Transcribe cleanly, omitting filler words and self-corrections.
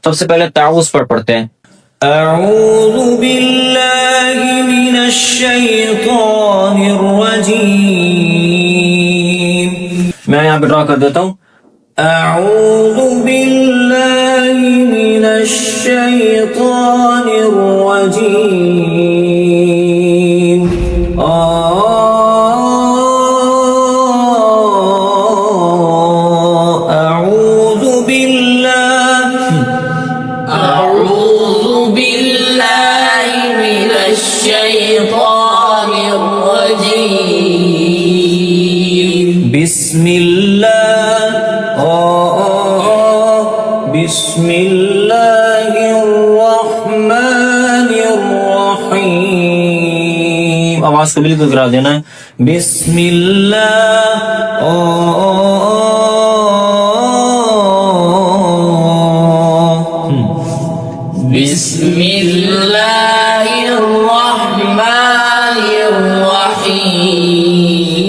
सबसे पहले ताउज़ पर पढ़ते हैं। अऊज़ु बिल्लाहि मिनश शैतानिर रजीम। मैं यहाँ पे ड्रॉ कर देता हूँ। अऊज़ु बिल्लाहि मिनश शैतानिर रजीम। अऊज़ु बिल्लाहि मिनश शैतानिर रजीम। बिस्मिल्लाहिर्रहमानिर्रहीम। आवाज को बिल्कुल गिरा देना है। बिस्मिल्लाहिर्रहमानिर्रहीम।